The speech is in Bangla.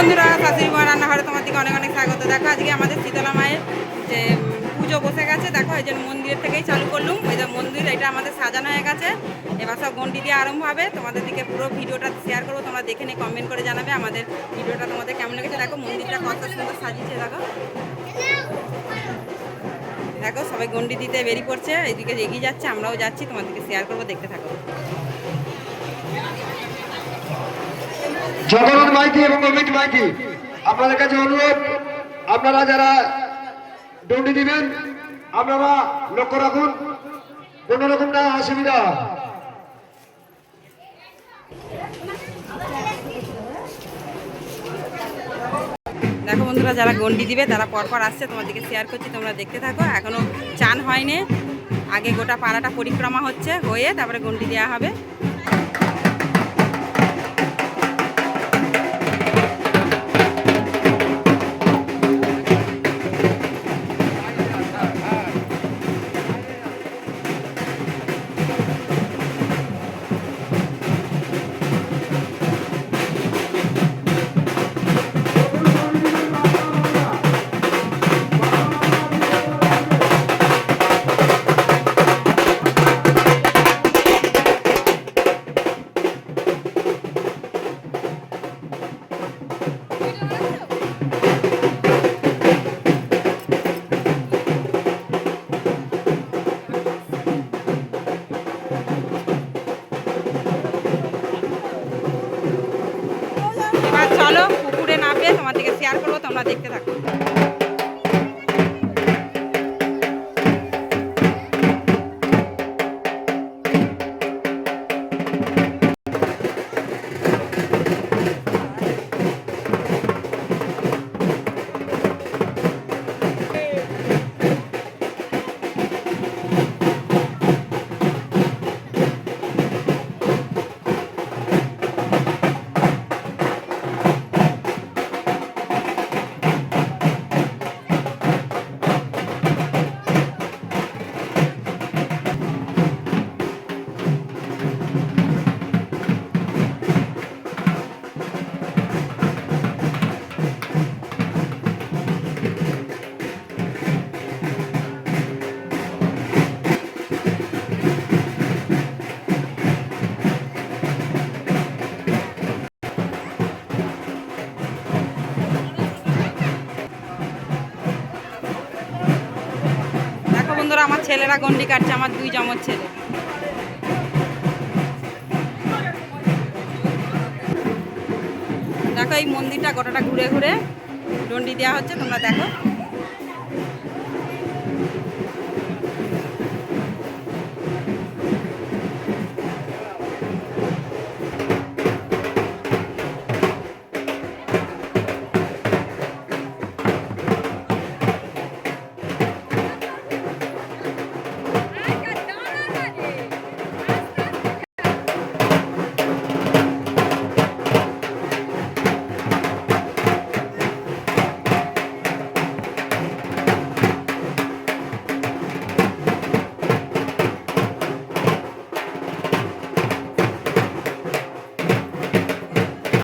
বন্ধুরা, শাশুড়ি মা রান্নাঘরে তোমার দিকে অনেক অনেক স্বাগত। দেখো আজকে আমাদের শীতলা মায়ের যে পুজো বসে গেছে। দেখো এই যে মন্দিরের থেকেই চালু করলুম। এই যে মন্দির, এটা আমাদের সাজানো হয়ে গেছে। এবার সব ঘন্টি দিয়ে আরম্ভ হবে। তোমাদের দিকে পুরো ভিডিওটা শেয়ার করবো, তোমরা দেখে নিয়ে কমেন্ট করে জানাবে আমাদের ভিডিওটা তোমাদের কেমন লেগেছে। দেখো মন্দিরটা কত সুন্দর সাজিয়েছে। দেখো দেখো সবাই গন্ডি দিতে বেরিয়ে পড়ছে, এইদিকে এগিয়ে যাচ্ছে, আমরাও যাচ্ছি, তোমাদেরকে শেয়ার করবো, দেখতে থাকো। জগন্নাথ মাইতি এবং অমিত মাইতি, আপনাদের কাছে অনুরোধ, আপনারা যারা দণ্ডি দিবেন আপনারা লক্ষ্য রাখুন, কোন রকম না অসুবিধা। দেখো বন্ধুরা, যারা গন্ডি দিবে তারা পরপর আসছে, তোমাদেরকে শেয়ার করছি, তোমরা দেখতে থাকো। এখনো চান হয়নি, আগে গোটা পাড়াটা পরিক্রমা হচ্ছে, হয়ে তারপরে গন্ডি দেওয়া হবে। এবার চলো পুকুরে নামবে, তোমাদেরকে শেয়ার করবো, তোমরা দেখতে থাকো। বন্ধুরা, আমার ছেলেরা গন্ডি কাটছে, আমার দুই জমজ ছেলে। দেখো এই মন্দিরটা গোটাটা ঘুরে ঘুরে গন্ডি দেওয়া হচ্ছে, তোমরা দেখো।